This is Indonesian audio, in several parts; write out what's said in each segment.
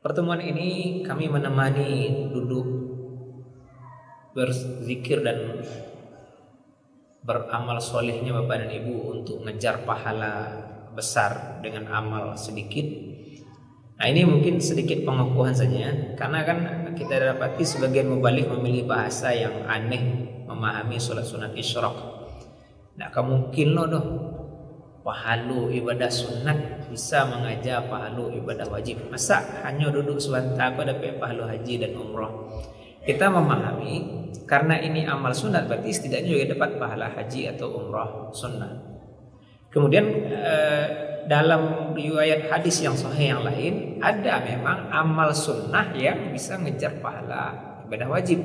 Pertemuan ini kami menemani duduk berzikir dan beramal solehnya Bapak dan Ibu untuk ngejar pahala besar dengan amal sedikit. Nah, ini mungkin sedikit pengakuan saja, karena kan kita dapati sebagian mubalik memilih bahasa yang aneh memahami sholat sunat isyraq. Nah, mungkin loh pahalu ibadah sunat bisa mengajar pahalu ibadah wajib. Masa hanya duduk sebentar kok dapat pahalu haji dan umrah? Kita memahami karena ini amal sunat berarti setidaknya juga dapat pahala haji atau umrah sunnah. Kemudian dalam riwayat hadis yang sahih yang lain ada memang amal sunnah yang bisa ngejar pahala ibadah wajib.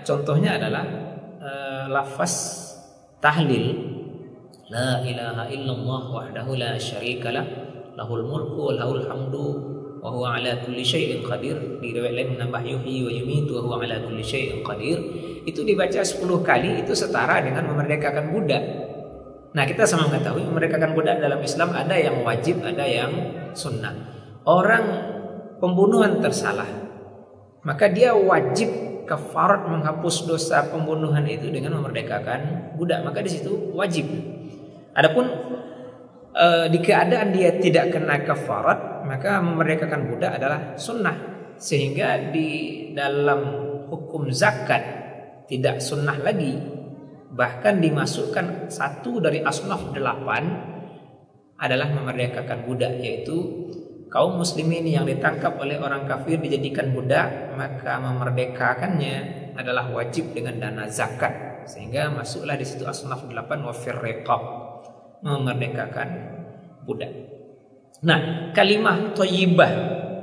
Contohnya adalah lafaz tahlil la ilaha illallah wahdahu la syarikalah lahul mulku wa lahul hamdu wa huwa ala kulli syai'in qadir. Di riwayat lain menambah yuhyi wa yumitu wa huwa ala kulli syai'in qadir. Itu dibaca 10 kali itu setara dengan memerdekakan budak. Nah, kita sama mengetahui memerdekakan budak dalam Islam ada yang wajib, ada yang sunnah. Orang pembunuhan tersalah, maka dia wajib kafarat menghapus dosa pembunuhan itu dengan memerdekakan budak, maka di situ wajib. Adapun di keadaan dia tidak kena kafarat, maka memerdekakan budak adalah sunnah. Sehingga di dalam hukum zakat tidak sunnah lagi, bahkan dimasukkan satu dari asnaf 8 adalah memerdekakan budak, yaitu kaum muslimin yang ditangkap oleh orang kafir dijadikan budak, maka memerdekakannya adalah wajib dengan dana zakat. Sehingga masuklah di situ asnaf 8 wa fir riqab, memerdekakan budak. Nah, kalimah thayyibah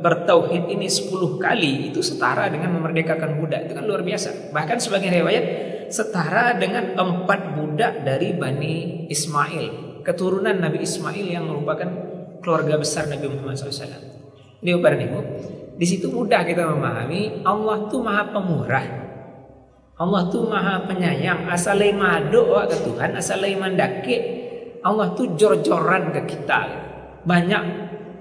bertauhid ini 10 kali itu setara dengan memerdekakan budak. Itu kan luar biasa. Bahkan sebagian riwayat setara dengan 4 budak dari Bani Ismail, keturunan Nabi Ismail yang merupakan keluarga besar Nabi Muhammad SAW. Ini Bapak dan Ibu, di situ mudah kita memahami Allah tuh maha pemurah, Allah tuh maha penyayang. Asalai maha doa ke Tuhan, asalai mandake Allah tuh jor-joran ke kita, banyak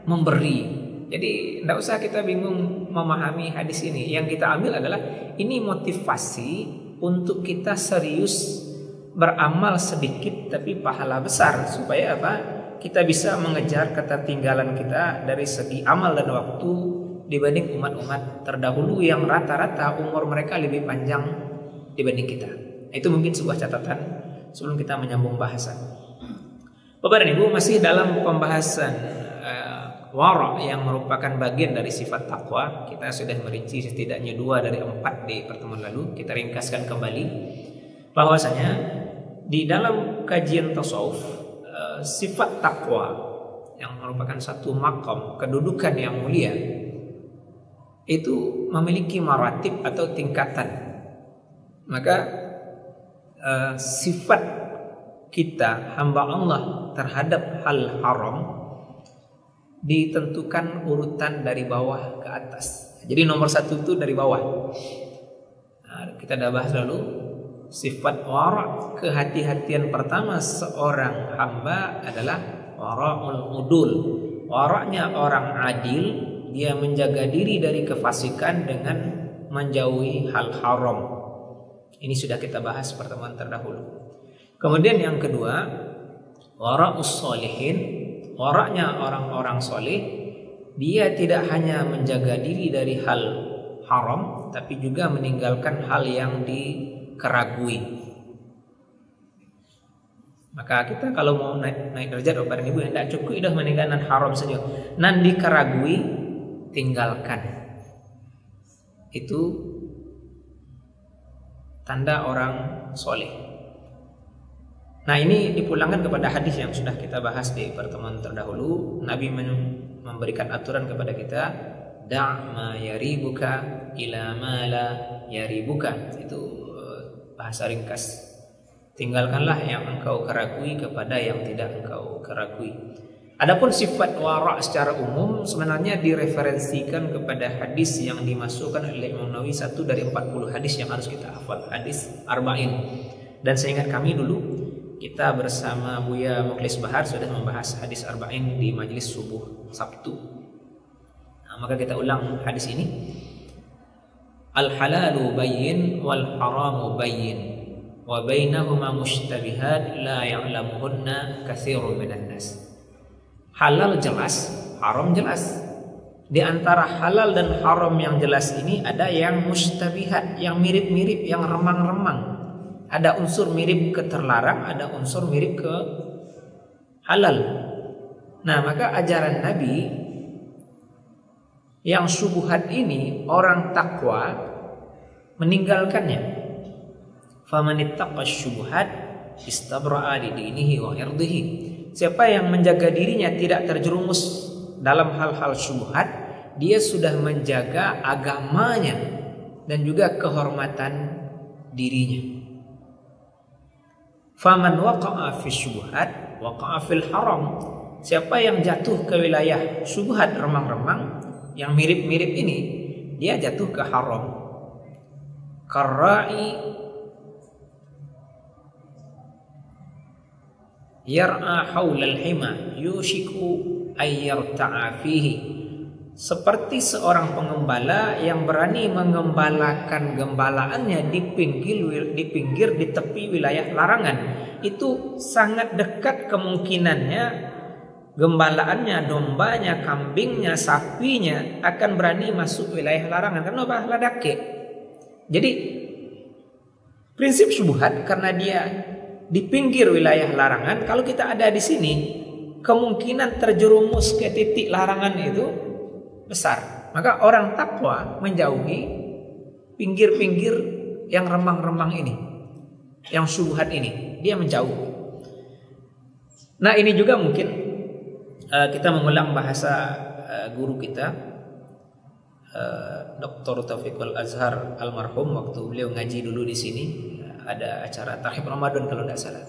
memberi. Jadi tidak usah kita bingung memahami hadis ini. Yang kita ambil adalah ini motivasi untuk kita serius beramal sedikit tapi pahala besar, supaya apa? Kita bisa mengejar ketertinggalan kita dari segi amal dan waktu dibanding umat-umat terdahulu yang rata-rata umur mereka lebih panjang dibanding kita. Itu mungkin sebuah catatan sebelum kita menyambung bahasan. Bapak dan Ibu, masih dalam pembahasan wara' yang merupakan bagian dari sifat takwa. Kita sudah merinci setidaknya 2 dari 4 di pertemuan lalu. Kita ringkaskan kembali bahwasanya di dalam kajian tasawuf, sifat takwa yang merupakan satu makom, kedudukan yang mulia, itu memiliki maratib atau tingkatan. Maka sifat kita hamba Allah terhadap hal haram ditentukan urutan dari bawah ke atas. Jadi nomor 1 itu dari bawah. Nah, kita dah bahas lalu sifat wara', kehati-hatian pertama seorang hamba adalah wara'ul udul. Wara'nya orang adil, dia menjaga diri dari kefasikan dengan menjauhi hal haram. Ini sudah kita bahas pertemuan terdahulu. Kemudian yang kedua, wara'us sholihin, wara'nya orang-orang soleh, dia tidak hanya menjaga diri dari hal haram, tapi juga meninggalkan hal yang dikeragui. Maka kita kalau mau naik derajat Bapak dan Ibu, yang tidak cukup dah meninggalkan haram saja, nan dikeragui tinggalkan. Itu tanda orang soleh. Nah, ini dipulangkan kepada hadis yang sudah kita bahas di pertemuan terdahulu. Nabi memberikan aturan kepada kita, da' ma yaribuka ila ma la yaribuka. Itu bahasa ringkas. Tinggalkanlah yang engkau keragui kepada yang tidak engkau keragui. Adapun sifat wara' secara umum sebenarnya direferensikan kepada hadis yang dimasukkan oleh Imam Nawawi, 1 dari 40 hadis yang harus kita hafal, hadis arba'in. Dan seingat kami dulu kita bersama Buya Mukhlis Bahar sudah membahas hadis arba'in di majelis subuh Sabtu. Nah, maka kita ulang hadis ini. Al-halalu bayyin wal haramu bayyin wa bainahuma mushtabihat la ya'lamuhunna katsirun minan nas. Halal jelas, haram jelas. Di antara halal dan haram yang jelas ini ada yang mushtabihat, yang mirip-mirip, yang remang-remang. Ada unsur mirip ke terlarang, ada unsur mirip ke halal. Nah, maka ajaran Nabi yang syubhat ini orang takwa meninggalkannya. Famanittaqas syubhat istabra'a li dinihi wa irdihi. Siapa yang menjaga dirinya tidak terjerumus dalam hal-hal syubhat, dia sudah menjaga agamanya dan juga kehormatan dirinya. Faman waqa'a fi syubhat waqa'a fil haram. Siapa yang jatuh ke wilayah syubhat remang-remang yang mirip-mirip ini, dia jatuh ke haram. Karra'i yar'a haulal hima yushiku ayyarta'a fihi. Seperti seorang pengembala yang berani mengembalakan gembalaannya di pinggir di tepi wilayah larangan. Itu sangat dekat kemungkinannya gembalaannya, dombanya, kambingnya, sapinya akan berani masuk wilayah larangan. Karena apa? Ladake. Jadi prinsip syubhat karena dia di pinggir wilayah larangan, kalau kita ada di sini, kemungkinan terjerumus ke titik larangan itu besar. Maka orang takwa menjauhi pinggir-pinggir yang remang-remang ini, yang syubhat ini, dia menjauh. Nah, ini juga mungkin kita mengulang bahasa guru kita Dr. Taufiqul Azhar almarhum waktu beliau ngaji dulu di sini, ada acara Tahib Ramadan kalau tidak salah.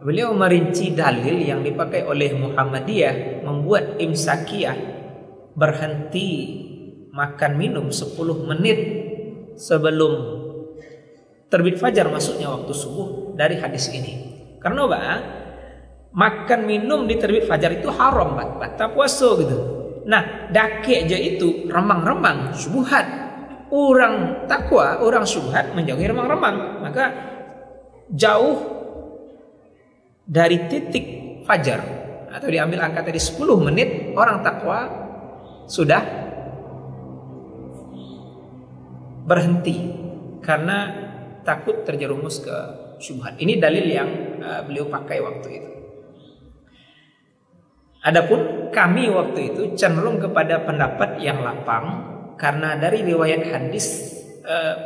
Beliau merinci dalil yang dipakai oleh Muhammadiyah membuat imsakiyah berhenti makan minum 10 menit sebelum terbit fajar masuknya waktu subuh dari hadis ini. Karena apa? Makan minum di terbit fajar itu haram, batal puasa gitu. Nah, dake aja itu remang-remang, syubhat. Orang takwa, orang syubhat menjauhi remang-remang. Maka jauh dari titik fajar atau diambil angka tadi 10 menit, orang takwa sudah berhenti karena takut terjerumus ke syubhat. Ini dalil yang beliau pakai waktu itu. Adapun kami waktu itu cenderung kepada pendapat yang lapang karena dari riwayat hadis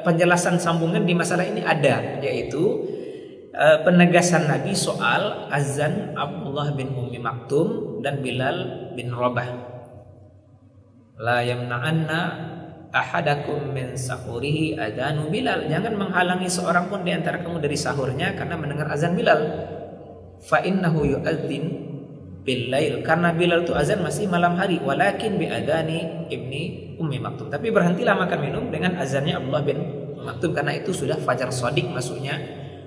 penjelasan sambungan di masalah ini ada, yaitu penegasan Nabi soal azan Abdullah bin Ummi Maktum dan Bilal bin Rabah. La yamna'anna ahadakum min sahurihi adanu Bilal. Jangan menghalangi seorang pun di antara kamu dari sahurnya karena mendengar azan Bilal. Fa innahu yu'adzin billail, karena Bilal itu azan masih malam hari, walakin bi adani ibni Ummi Maktum. Tapi berhentilah makan minum dengan azannya Abdullah bin Maktum karena itu sudah fajar shadiq masuknya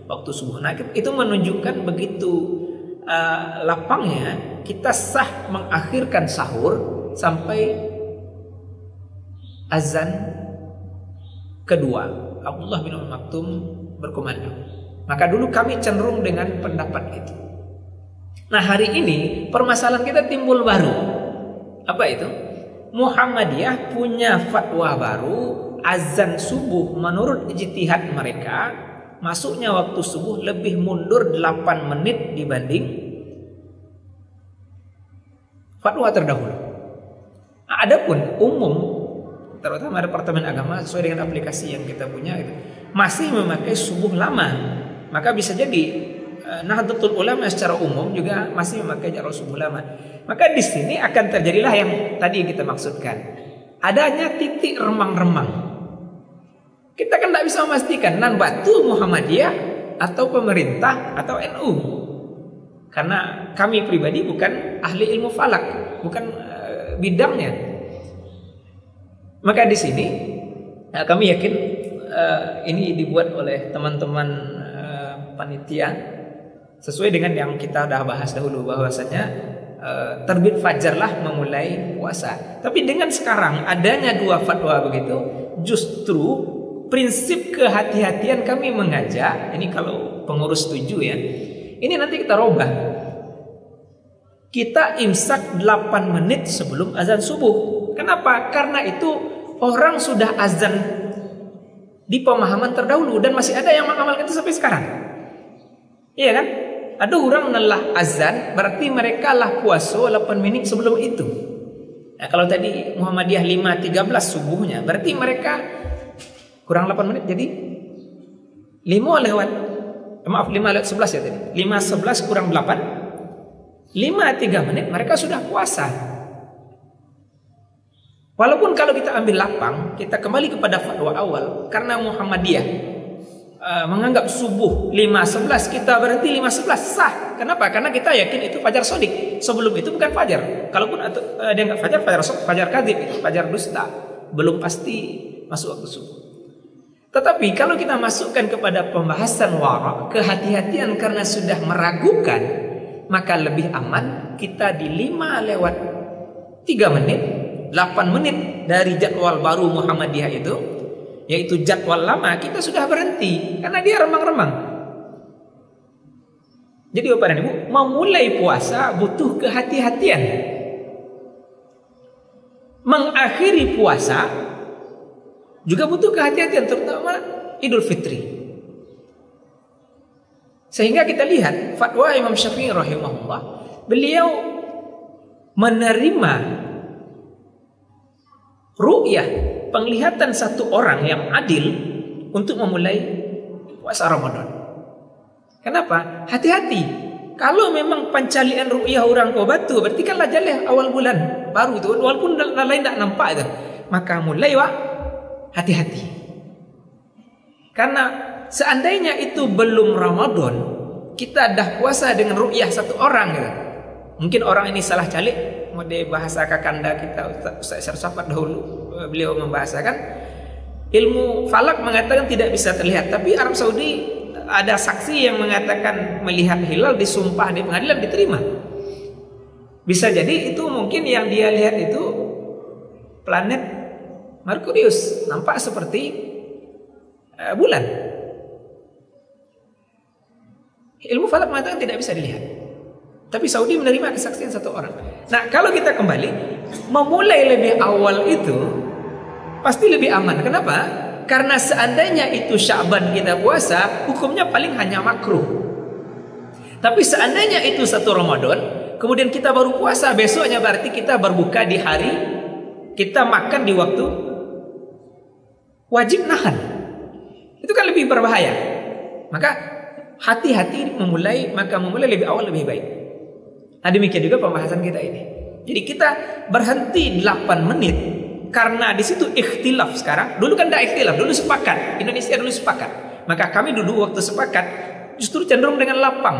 waktu subuh. Nah, itu menunjukkan begitu lapangnya kita sah mengakhirkan sahur sampai azan kedua Abdullah bin Ummi Maktum berkumandang. Maka dulu kami cenderung dengan pendapat itu. Nah, hari ini permasalahan kita timbul baru. Apa itu? Muhammadiyah punya fatwa baru, azan subuh menurut ijtihad mereka masuknya waktu subuh lebih mundur 8 menit dibanding fatwa terdahulu. Nah, adapun umum terutama Departemen Agama sesuai dengan aplikasi yang kita punya itu masih memakai subuh lama. Maka bisa jadi Nahdlatul Ulama secara umum juga masih memakai jarak subuh lama. Maka di sini akan terjadilah yang tadi kita maksudkan. Adanya titik remang-remang. Kita kan tidak bisa memastikan nan betul Muhammadiyah atau pemerintah atau NU. Karena kami pribadi bukan ahli ilmu falak, bukan bidangnya. Maka di sini kami yakin ini dibuat oleh teman-teman panitia sesuai dengan yang kita sudah bahas dahulu, bahwasanya terbit fajar lah memulai puasa. Tapi dengan sekarang adanya dua fatwa begitu, justru prinsip kehati-hatian kami mengajak, ini kalau pengurus setuju ya, ini nanti kita robah. Kita imsak 8 menit sebelum azan subuh. Kenapa? Karena itu orang sudah azan di pemahaman terdahulu dan masih ada yang mengamalkan itu sampai sekarang. Iya kan? Ada orang menelah azan, berarti mereka lah puasa 8 menit sebelum itu. Nah, kalau tadi Muhammadiyah 5.13 subuhnya, berarti mereka kurang 8 menit jadi 5:11 ya tadi. 5:11 kurang 8. 5-3 menit mereka sudah puasa. Walaupun kalau kita ambil lapang, kita kembali kepada fatwa awal, karena Muhammadiyah menganggap subuh 5:11, kita berhenti 5:11 sah. Kenapa? Karena kita yakin itu fajar sodik. Sebelum itu bukan fajar. Kalaupun dia nggak fajar, fajar kadzib, fajar dusta, belum pasti masuk waktu subuh. Tetapi kalau kita masukkan kepada pembahasan wara, kehati-hatian karena sudah meragukan, maka lebih aman kita di 5:03 menit, 8 menit dari jadwal baru Muhammadiyah itu, yaitu jadwal lama, kita sudah berhenti karena dia remang-remang. Jadi Bapak dan Ibu, memulai puasa butuh kehati-hatian. Mengakhiri puasa juga butuh kehati-hatian, terutama Idul Fitri. Sehingga kita lihat fatwa Imam Syafi'i rahimahullah, beliau menerima ru'yah, penglihatan satu orang yang adil untuk memulai puasa Ramadan. Kenapa? Hati-hati. Kalau memang pencalian ru'yah orang kau batu, berarti kan lajaleh awal bulan baru itu, walaupun lain tak nampak itu, maka mulai hati-hati. Karena seandainya itu belum Ramadan, kita dah puasa dengan ru'yah satu orang gitu. Mungkin orang ini salah calik, mau bahasa kakanda kita Ustaz Syarifat dahulu, beliau membahasakan ilmu falak mengatakan tidak bisa terlihat, tapi Arab Saudi ada saksi yang mengatakan melihat hilal, disumpah di pengadilan, diterima. Bisa jadi itu mungkin yang dia lihat itu planet Merkurius, nampak seperti bulan. Ilmu falak mengatakan tidak bisa dilihat, tapi Saudi menerima kesaksian satu orang. Nah, kalau kita kembali memulai lebih awal itu pasti lebih aman. Kenapa? Karena seandainya itu Sya'ban kita puasa, hukumnya paling hanya makruh. Tapi seandainya itu satu Ramadan, kemudian kita baru puasa, besoknya berarti kita berbuka di hari, kita makan di waktu wajib nahan. Itu kan lebih berbahaya. Maka hati-hati memulai, maka memulai lebih awal lebih baik. Nah, demikian juga pembahasan kita ini. Jadi kita berhenti 8 menit karena di situ ikhtilaf sekarang. Dulu kan tidak ikhtilaf, dulu sepakat. Indonesia dulu sepakat. Maka kami dulu waktu sepakat justru cenderung dengan lapang.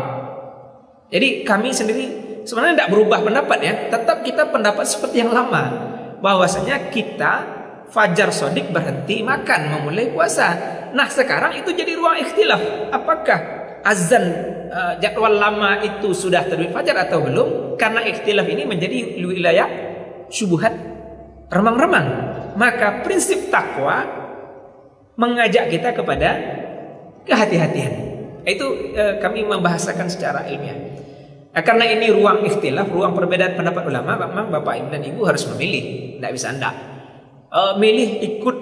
Jadi kami sendiri sebenarnya tidak berubah pendapat ya. Tetap kita pendapat seperti yang lama, bahwasanya kita fajar sodik berhenti makan memulai puasa. Nah, sekarang itu jadi ruang ikhtilaf. Apakah azan jadwal lama itu sudah terbit fajar atau belum? Karena ikhtilaf ini menjadi wilayah syubhat remang-remang. Maka prinsip takwa mengajak kita kepada kehati-hatian. Itu kami membahasakan secara ilmiah. Karena ini ruang ikhtilaf, ruang perbedaan pendapat ulama, memang Bapak dan Ibu harus memilih. Tidak bisa Anda milih ikut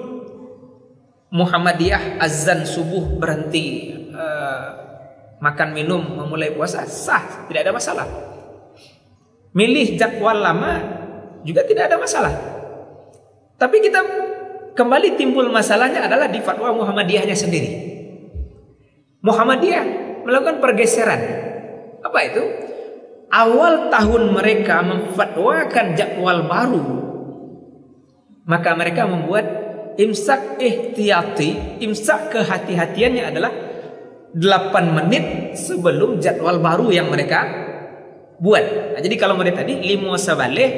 Muhammadiyah azan subuh berhenti makan minum memulai puasa, sah, tidak ada masalah. Milih jadwal lama juga tidak ada masalah. Tapi kita kembali timbul masalahnya adalah di fatwa Muhammadiyahnya sendiri. Muhammadiyah melakukan pergeseran. Apa itu? Awal tahun mereka memfatwakan jadwal baru, maka mereka membuat imsak ihtiyati. Imsak kehati-hatiannya adalah 8 menit sebelum jadwal baru yang mereka buat. Nah, jadi kalau mereka tadi 5:11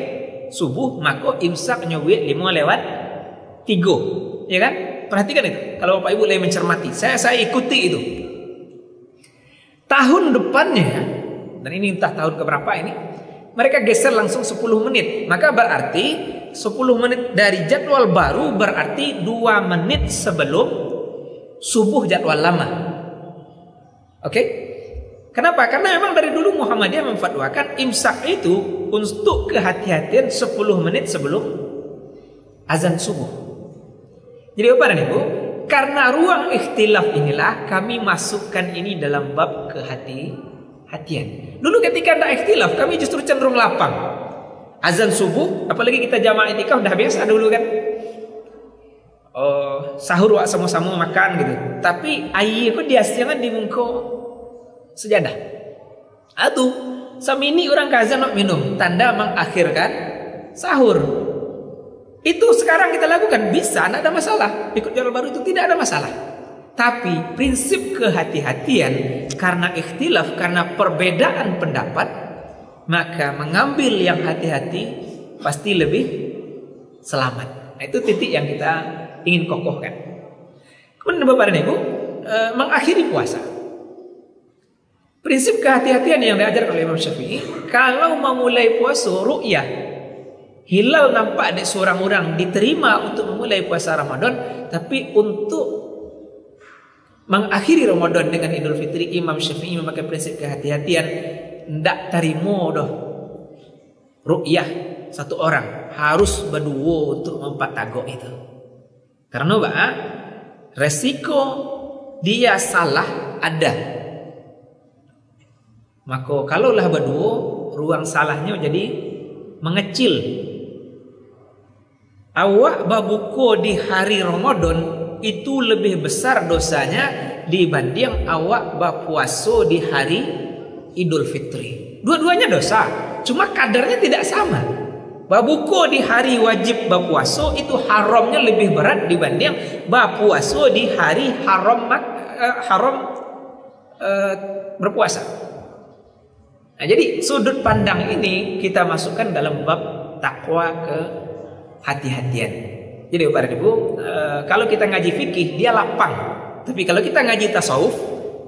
subuh, maka imsak nyobit 5:03, ya kan? Perhatikan itu. Kalau Bapak Ibu lagi mencermati, saya ikuti itu. Tahun depannya, dan ini entah tahun keberapa ini, Mereka geser langsung 10 menit. Maka berarti 10 menit dari jadwal baru berarti 2 menit sebelum subuh jadwal lama. Oke? Kenapa? Karena memang dari dulu Muhammadiyah memfatwakan imsak itu untuk kehati-hatian 10 menit sebelum azan subuh. Jadi Bapak dan Ibu, karena ruang ikhtilaf inilah kami masukkan ini dalam bab kehati-hatian. Dulu ketika ada ikhtilaf, kami justru cenderung lapang. Azan subuh, apalagi kita jamaah itikaf udah biasa dulu kan. Sahur wak sama-sama makan gitu. Tapi air kok jangan di muka sejadah. Aduh, sama ini orang kazan nak minum, tanda mengakhirkan sahur. Itu sekarang kita lakukan, bisa, tidak ada masalah. Ikut jadwal baru itu tidak ada masalah. Tapi prinsip kehati-hatian karena ikhtilaf, karena perbedaan pendapat, maka mengambil yang hati-hati pasti lebih selamat. Nah, itu titik yang kita ingin kokohkan. Kemudian Bapak dan Ibu, mengakhiri puasa. Prinsip kehati-hatian yang diajarkan oleh Imam Syafi'i, kalau memulai puasa ru'yah, hilal nampak ada seorang orang diterima untuk memulai puasa Ramadan, tapi untuk mengakhiri Ramadan dengan Idul Fitri, Imam Syafi'i memakai prinsip kehati-hatian, ndak tarimo doh ru'yah satu orang, harus berdua untuk mempatagok itu. Karena resiko dia salah ada. Maka kalaulah berdua, ruang salahnya jadi mengecil. Awak babuko di hari Ramadan itu lebih besar dosanya dibanding awak berpuasa di hari Idul Fitri. Dua-duanya dosa, cuma kadarnya tidak sama. Babuko di hari wajib berpuasa itu haramnya lebih berat dibanding berpuasa di hari haram berpuasa. Nah, jadi sudut pandang ini kita masukkan dalam bab takwa kehati-hatian. Jadi Bapak Ibu, kalau kita ngaji fikih dia lapang, tapi kalau kita ngaji tasawuf,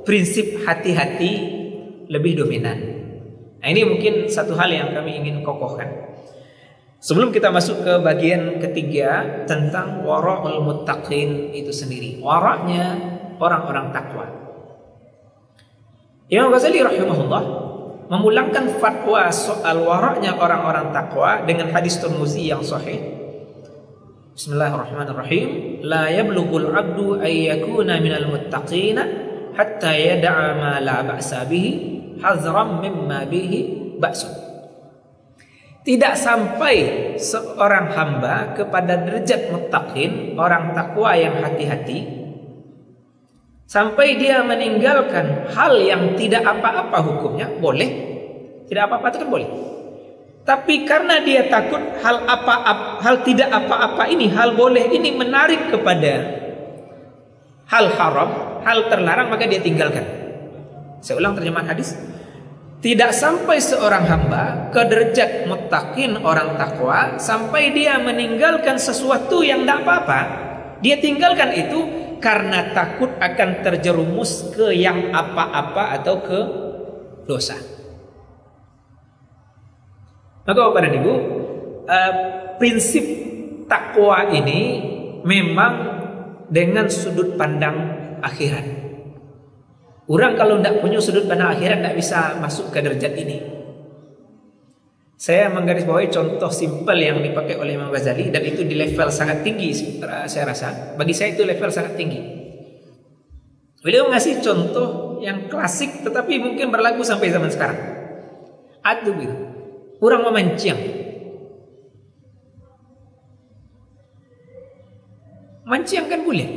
prinsip hati-hati lebih dominan. Nah, ini mungkin satu hal yang kami ingin kokohkan. Sebelum kita masuk ke bagian ketiga tentang wara'ul muttaqin itu sendiri, waraknya orang-orang takwa. Imam Ghazali rahimahullah memulangkan fatwa soal waraknya orang-orang takwa dengan hadis Tirmizi yang sahih. Bismillahirrahmanirrahim. La yablughul 'abdu ay yakuna minal muttaqina hatta yada'a ma la ba'sa bihi hazran mimma bihi ba'sun. Tidak sampai seorang hamba kepada derajat muttaqin, orang takwa yang hati-hati, sampai dia meninggalkan hal yang tidak apa-apa hukumnya, boleh. Tidak apa-apa itu kan boleh. Tapi karena dia takut hal tidak apa-apa ini, hal boleh ini menarik kepada hal haram, hal terlarang, maka dia tinggalkan. Saya ulang terjemahan hadis. Tidak sampai seorang hamba ke derajat muttaqin, orang takwa, sampai dia meninggalkan sesuatu yang tidak apa-apa. Dia tinggalkan itu karena takut akan terjerumus ke yang apa-apa atau ke dosa. Maka Bapak dan Ibu, prinsip takwa ini memang dengan sudut pandang akhirat. Orang kalau tidak punya sudut pandang akhirat tidak bisa masuk ke derajat ini. Saya menggarisbawahi contoh simpel yang dipakai oleh Imam Ghazali, dan itu di level sangat tinggi. Saya rasa bagi saya itu level sangat tinggi. Beliau ngasih contoh yang klasik tetapi mungkin berlaku sampai zaman sekarang. Adu gitu, orang memancing. Mancing kan boleh.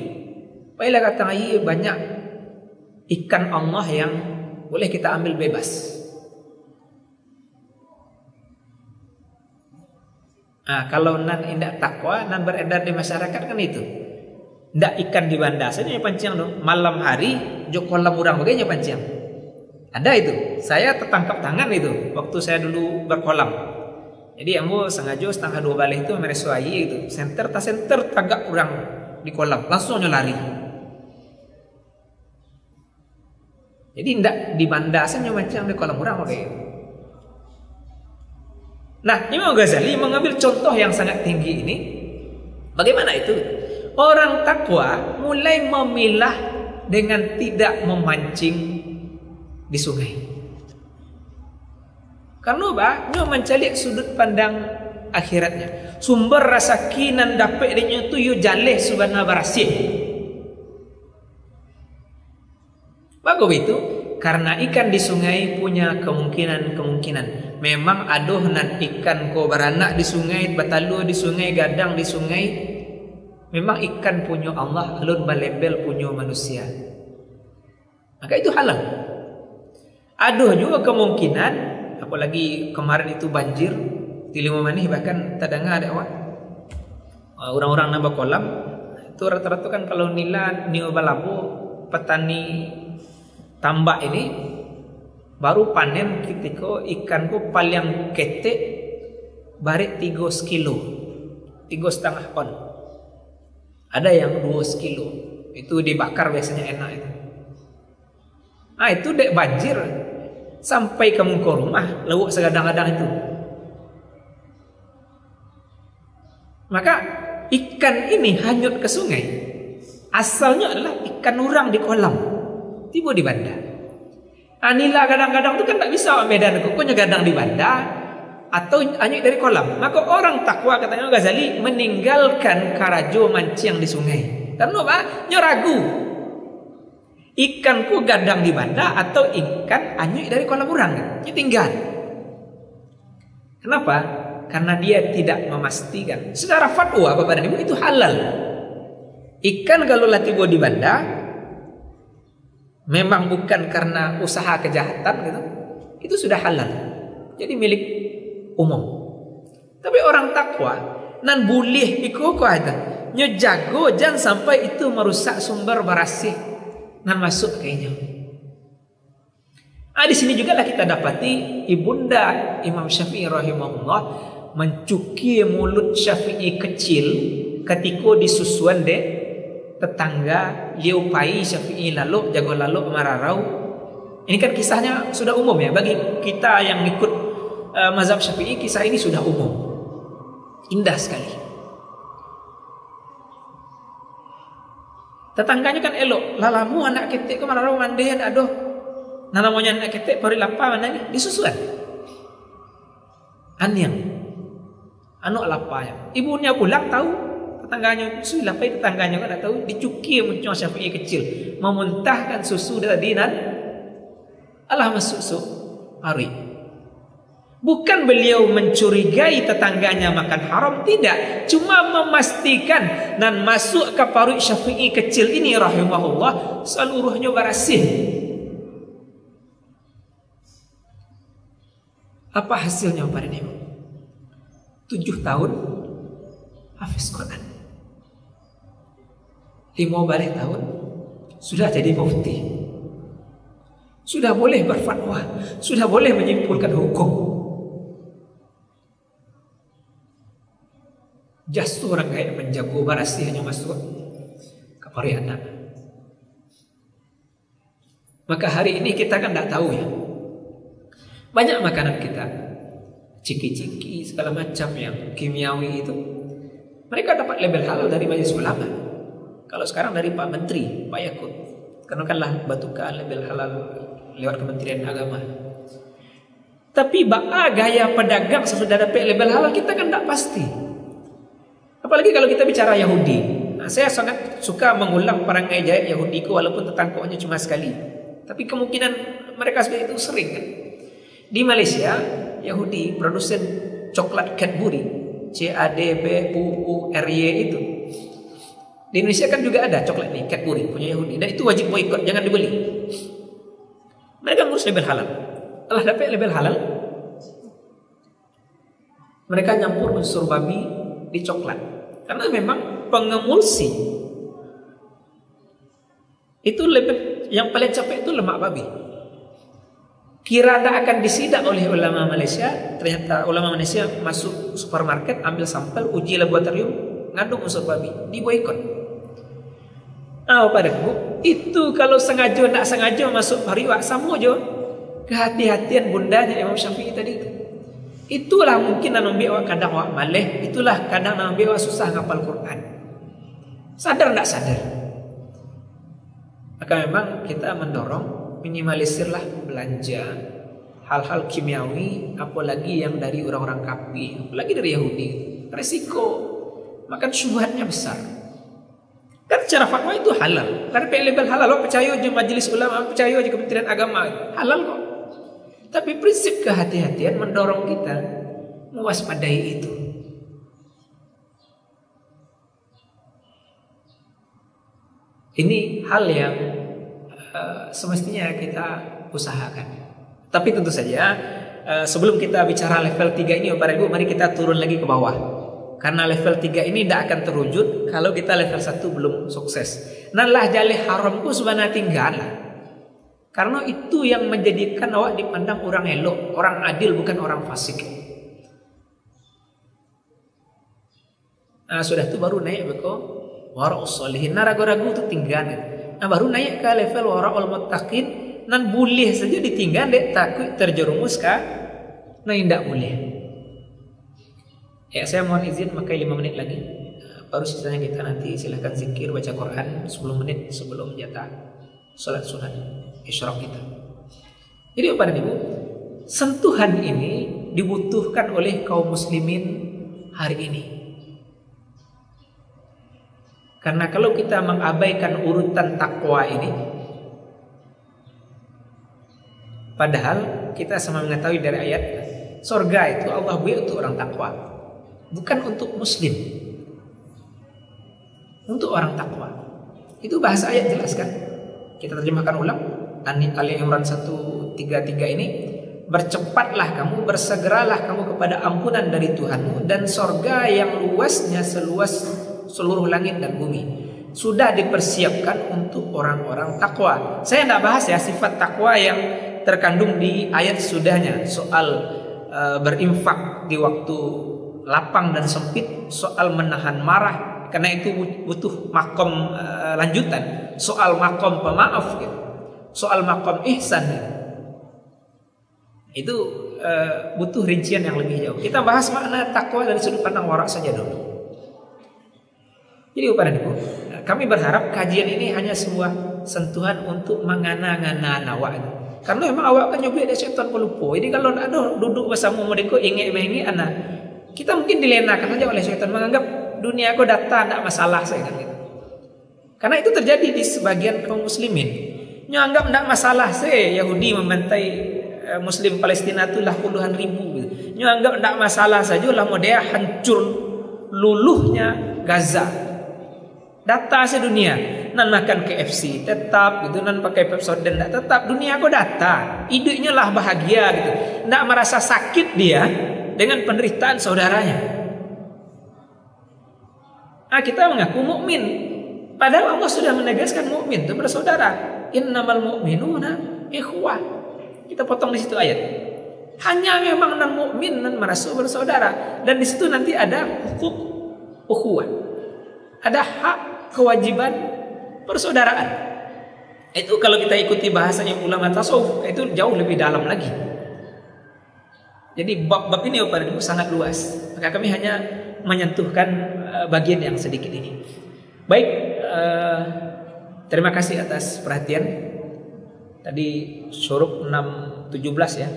Baiklah kata iya, banyak ikan Allah yang boleh kita ambil bebas. Nah, kalau nan indak takwa, nan beredar di masyarakat kan itu. Ndak ikan di bandar saja pancing dong. Malam hari jo kolam urang bagainya pancing. Ada itu. Saya tertangkap tangan itu waktu saya dulu berkolam. Jadi ambo sengaja setengah 2 balik itu meresuai itu. Center tagak urang di kolam, langsung lari. Jadi ndak di bandar saja pancing di kolam urang bagainya. Nah, Imam Ghazali mengambil contoh yang sangat tinggi ini. Bagaimana itu? Orang takwa mulai memilah dengan tidak memancing di sungai. Karena nyo mencari sudut pandang akhiratnya. Sumber rasa kinan dapat dia tu yo jaleh subhana barasih. Bagus itu karena ikan di sungai punya kemungkinan. Memang aduh nan ikan ko beranak di sungai, batalu di sungai, gadang di sungai. Memang ikan punya Allah, alun balebel punya manusia. Maka itu halal. Aduh juga kemungkinan, apalagi kemarin itu banjir di Lima Manih, bahkan tadanga ada orang-orang nambah kolam itu rata-rata kan kalau nila niu balabu petani tambak ini baru panen ketika ikanku paling ketek barik 3 kilo 3,5 on, ada yang 2 kilo itu dibakar biasanya enak itu. Nah itu dek banjir sampai ke muka rumah lewat segadang-gadang itu. Maka ikan ini hanyut ke sungai. Asalnya adalah ikan urang di kolam, tiba di banda. Anila kadang-kadang itu kan tak bisa medan kukunya gadang di banda atau hanyut dari kolam. Maka orang takwa katanya Ghazali meninggalkan karajo mancing di sungai. Karena apa? Nyo ragu. Ikanku gadang di banda atau ikan hanyut dari kolam urang. Dia tinggal. Kenapa? Karena dia tidak memastikan. Secara fatwa Bapak dan Ibu itu halal. Ikan kalau tiba di banda memang bukan karena usaha kejahatan gitu, itu sudah halal. Jadi milik umum. Tapi orang takwa nan boleh ikut ada. Nyo jago jangan sampai itu merusak sumber barasih nan masuk kayaknya. Di sini juga lah kita dapati ibunda Imam Syafi'i rahimahullah mencuki mulut Syafi'i kecil ketika disusuan deh tetangga liupai Syafi'i lalu jago lalu mararau. Ini kan kisahnya sudah umum ya bagi kita yang ikut mazhab Syafi'i. Kisah ini sudah umum, indah sekali. Tetangganya kan elok, lalamu anak ketek ke mararau mandian aduh. Nah namanya anak ketek pari lapa mana ni disusuan. Anyang anu lapanya. Ibunya pulang tahu tetangganya susu lapai, tetangganya kan tahu dicuki muncul Syafi'i kecil memuntahkan susu tadi nan alah susu hari. Bukan beliau mencurigai tetangganya makan haram, tidak, cuma memastikan nan masuk ke perut Syafi'i kecil ini rahimahullah seluruhnya barasih. Apa hasilnya pada ini? 7 tahun hafiz Quran. 15 tahun sudah jadi mufti. Sudah boleh berfatwa, sudah boleh menyimpulkan hukum. Justru orang kayak menjago barasi hanya masuk ke pari anak. Maka hari ini kita kan tidak tahu ya. Banyak makanan kita, ciki-ciki segala macam yang kimiawi itu, mereka dapat label halal dari majelis ulama. Kalau sekarang dari Pak Menteri, Pak Yakut, kenakanlah batukan label halal lewat Kementerian Agama. Tapi gaya pedagang sesudah dapat label halal kita kan tidak pasti. Apalagi kalau kita bicara Yahudi. Nah, saya sangat suka mengulang perangai jahit Yahudiku walaupun tetangkoknya cuma sekali. Tapi kemungkinan mereka seperti itu sering kan. Di Malaysia, Yahudi produsen coklat Cadbury, CADBUURY itu. Di Indonesia kan juga ada coklat nih Cadbury punya Yahudi, dan itu wajib boikot, jangan dibeli. Mereka ngurus label halal. Allah dapat label halal, mereka nyampur unsur babi di coklat karena memang pengemulsi itu label yang paling capek itu lemak babi. Kira tak akan disidak oleh ulama Malaysia. Ternyata ulama Malaysia masuk supermarket, ambil sampel, uji laboratorium, ngandung unsur babi, diboikot. Padaku itu kalau sengaja tak sengaja masuk pariwak sama aja kehati-hatian bundanya Imam Syafi'i tadi itu. Itulah mungkin nan awak kadang awak maleh, itulah kadang nan awak susah ngapal Quran. Sadar enggak sadar? Maka memang kita mendorong minimalisirlah belanja hal-hal kimiawi, apalagi yang dari orang-orang kafir, apalagi dari Yahudi. Resiko makan syubhatnya besar. Kan secara fatwa itu halal. Kan label halal, lo percaya aja majelis ulama, percaya aja Kementerian Agama, halal kok. Tapi prinsip kehati-hatian mendorong kita mewaspadai itu. Ini hal yang semestinya kita usahakan. Tapi tentu saja sebelum kita bicara level 3 ini Bapak Ibu, mari kita turun lagi ke bawah. Karena level 3 ini tidak akan terwujud kalau kita level 1 belum sukses. Nalah jalih haramku sebenarnya tinggal. Karena itu yang menjadikan awak dipandang orang elok, orang adil, bukan orang fasik. Nah, sudah itu baru naik beko wara'us sholihin. Nah, ragu-ragu itu tinggal. Nah, baru naik ke level wara'ul muttaqin. Nan boleh saja ditinggal dek takut terjerumus kah? Nah, tidak boleh. Ya, saya mohon izin pakai 5 menit lagi. Baru sisanya kita nanti silahkan zikir, baca Quran 10 menit sebelum jatah salat sunat isyraq kita. Jadi Bapak dan Ibu, sentuhan ini dibutuhkan oleh kaum muslimin hari ini. Karena kalau kita mengabaikan urutan takwa ini, padahal kita sama mengetahui dari ayat, surga itu Allah beri untuk orang takwa, bukan untuk muslim, untuk orang takwa. Itu bahasa ayat jelaskan. Kita terjemahkan ulang. Ali Imran 133 ini, bercepatlah kamu, bersegeralah kamu kepada ampunan dari Tuhanmu dan sorga yang luasnya seluas seluruh langit dan bumi sudah dipersiapkan untuk orang-orang takwa. Saya tidak bahas ya sifat takwa yang terkandung di ayat sudahnya, soal berinfak di waktu lapang dan sempit, soal menahan marah, karena itu butuh makom lanjutan, soal makom pemaaf gitu, soal makom ihsan gitu. Itu butuh rincian yang lebih jauh. Kita bahas makna takwa dari sudut pandang warak saja dulu. Jadi Bapak dan Ibu, kami berharap kajian ini hanya sebuah sentuhan untuk mengana-ngana awak. Karena memang awak kan nyobek dari syaitan pelupo. Jadi kalau ada duduk bersama mereka ingat anak, kita mungkin dilenakan saja oleh syaitan, menganggap dunia aku data tidak masalah saya kan gitu. Karena itu terjadi di sebagian kaum muslimin. Nyanggap tidak masalah saya Yahudi membantai Muslim Palestina itulah puluhan ribu gitu. Nyanggap tidak masalah saja lah model hancur luluhnya Gaza. Data sedunia, nan makan KFC tetap gitu, nan pakai Pepsodent tetap, dunia aku data, idenya lah bahagia gitu, tidak merasa sakit dia dengan penderitaan saudaranya. Kita mengaku mukmin, padahal Allah sudah menegaskan mukmin itu bersaudara. Innamal mu'minuna ikhwah. Kita potong di situ ayat. Hanya memang nan mukmin nan merasa bersaudara, dan di situ nanti ada hukuk ukhuwah, ada hak kewajiban persaudaraan. Itu kalau kita ikuti bahasanya ulama tasawuf, itu jauh lebih dalam lagi. Jadi bab ini Bapak Ibu sangat luas. Maka kami hanya menyentuhkan bagian yang sedikit ini. Baik, terima kasih atas perhatian. Tadi syuruk 6.17 ya.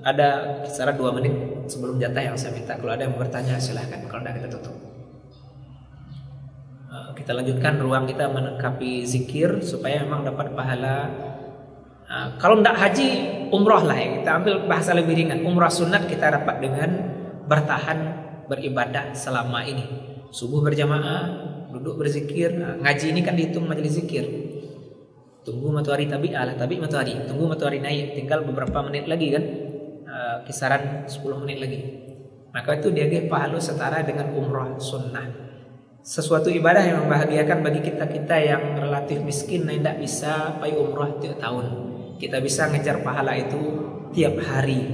Ada kisaran 2 menit sebelum jatah yang saya minta. Kalau ada yang mau bertanya silahkan. Kalau tidak kita tutup. Kita lanjutkan ruang kita menangkapi zikir supaya memang dapat pahala. Kalau tidak haji, umrah lah ya. Kita ambil bahasa lebih ringan. Umrah sunat kita dapat dengan bertahan beribadah selama ini. Subuh berjamaah, duduk berzikir. Ngaji ini kan dihitung majelis zikir. Tunggu matahari tabi'ah lah, tabi' matahari. Tunggu matahari naik, tinggal beberapa menit lagi kan. Kisaran 10 menit lagi. Maka itu dia pahala setara dengan umrah sunnah. Sesuatu ibadah yang membahagiakan bagi kita-kita yang relatif miskin yang tidak bisa pergi umrah tiap tahun. Kita bisa ngejar pahala itu tiap hari.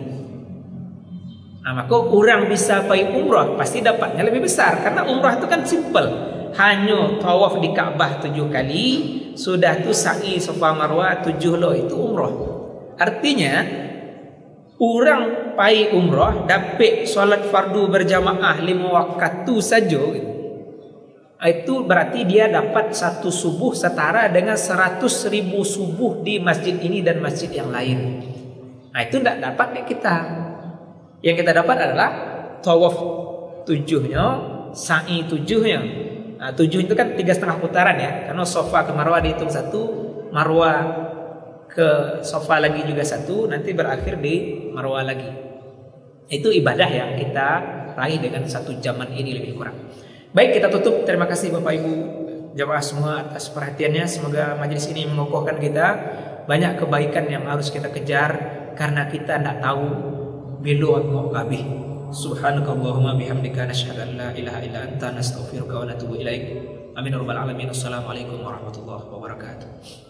Maka orang bisa pergi umrah pasti dapatnya lebih besar. Karena umrah itu kan simple. Hanya tawaf di Ka'bah 7 kali, sudah tu sa'i Safa Marwah 7 lo, itu umrah. Artinya Orang pai umrah dapat solat fardu berjamaah 5 waktu saja gitu. Itu berarti dia dapat satu subuh setara dengan 100.000 subuh di masjid ini dan masjid yang lain. Nah itu tidak dapat kita. Yang kita dapat adalah tawaf 7-nya, sa'i 7-nya. Nah 7 itu kan 3,5 putaran ya. Karena Safa ke Marwah dihitung 1, Marwah ke Safa lagi juga 1, nanti berakhir di Marwah lagi. Itu ibadah yang kita raih dengan 1 jaman ini lebih kurang. Baik, kita tutup. Terima kasih Bapak Ibu jamaah semua atas perhatiannya. Semoga majelis ini mengokohkan kita. Banyak kebaikan yang harus kita kejar karena kita tidak tahu belo mau kabeh. Subhanakallahumma bihamdika nasyhadu an la ilaha illa anta nastaghfiruka wa natubu ilaik. Amin ya rabbal alamin. Assalamualaikum warahmatullahi wabarakatuh.